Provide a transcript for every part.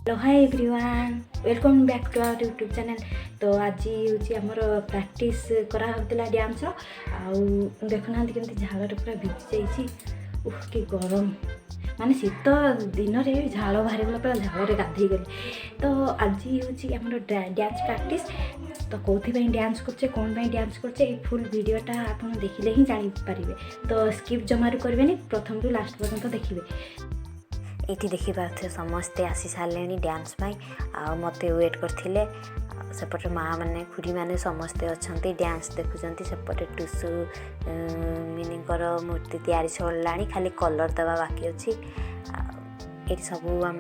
Hello hi everyone welcome back to our YouTube channel. तो आज हूँ आमर प्रैक्टिस कराला डांस देखुना केमती झाड़ पूरा भिजी जाइए कि गरम माने शीत दिन में झाड़ बाहर गला पूरा झाड़ गाधे गली। तो आज हूँ आमर डांस प्रैक्टिस तो कौन डांस करचे कौन डांस करचे फुल वीडियोटा आप देखिले ही जापारे। तो स्किप जमारू करेंगे प्रथम टू लास्ट पर्यंत देखिए। ये देखिपे समस्ते आसी सारे डांस मत वेट करते सेपटे माँ मैंने खुरी मैंने समस्ते अच्छा डांस देखुं सेपटे टुसु मिनीकर मूर्ति तैयारी सरला खाली कलर देवा बाकी अच्छी ये सब आम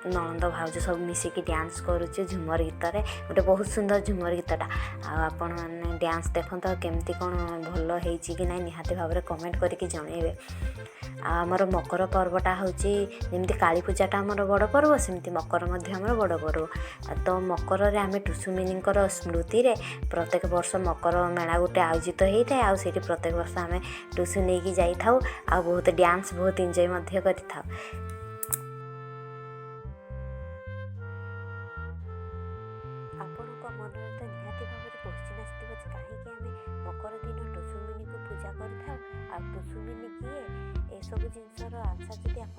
ननद भाउज सब मिसिकी डांस करुचे झुमर गीत रे गोटे बहुत सुंदर झुमर गीतटा आपण मैंने डांस देखते केमती कौन भल हो कि ना निहाती भाव में कमेंट करके जनइबे। आमर मकर पर्वटा हूँ जमी काली पूजाटा आमर बड़ पर्व सेमती मकर आमर बड़ पर्व। तो मकर रे आम टुसुमिनीकर स्मृति रे प्रत्येक वर्ष मकर मेला गोटे आयोजित होता है आउ प्रत्येक वर्ष आम टुसु नहीं जाई थाउ आ बहुत डांस बहुत एंजॉय करि थाउ। आपणों मन तो निहाती भाव में क्वेश्चन आसो कहीं आम मकर दिन टुसुमिनी को पूजा कर टुसुमिनी किए ए सब जिनसर आंसर जब आप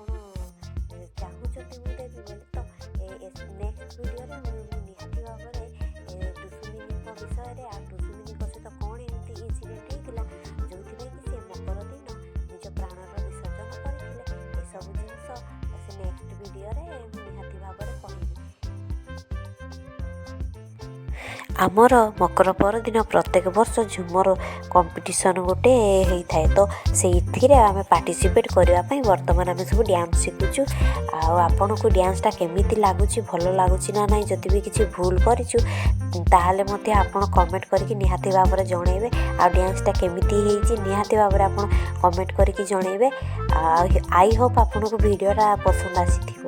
चाहूँगी मुझे देवी बोले तो नेक्स्ट वीडियो निहाती भाव में टुसुमिनी विषय में आ टुसुमिनी सहित कौन एमती इनसीडेंट होता जो कि सी मकर दिन निज प्राणर विसर्जन करते ये सब जिनस से नेक्स्ट वीडियो निहाती भाव में कहबी। आमर मकर परदिन प्रत्येक वर्ष झुमर कंपटीशन गोटे होता है तो से आम पार्टिसिपेट करने बर्तमान आम सब डांस शिखुचु। आपण को डांसटा केमिति लगुच भल लगुच ना ना जदि भी किसी भूल करूँ ताहले मते आपण कमेंट करके निहाती भाव में जनइबे। आ डांसटा केमिति होइछि निहाती भाव में आपण कमेंट करके जनइबे। आई होप आपण को वीडियोटा पसंद आसीथिबो।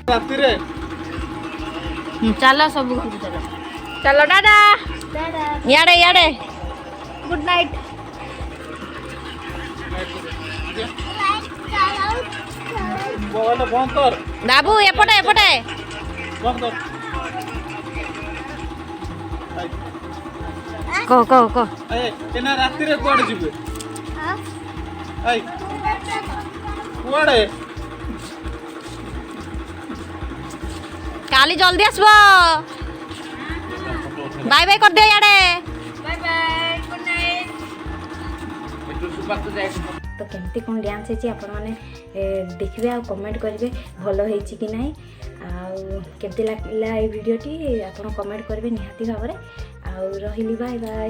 ରାତିରେ ଚାଲ ସବୁ ଘରକୁ ଚାଲ चलो डाडा ଇଆଡ଼େ ଇଆଡ଼େ गुड नाइट ବଲ ବନ୍ଦ କର ବାବୁ ଏପଟେ ଏପଟେ ବନ୍ଦ କର କହ ଏନା ରାତିରେ କୁଆଡ଼େ ଯିବେ ଆଇ କୁଆଡ଼େ କାଲି ଜଲ୍ଦି ଆସିବ ବାଇ ବାଇ କରିଦିଅ ଇଆଡ଼େ तो केमती कौन डांस है आपण मैंने देखिए आ कमेंट करेंगे भल होती कि ना केमती लगे ये भिडटी आप कमेंट करेंगे निहाती भाव में आ रही बाय बाय।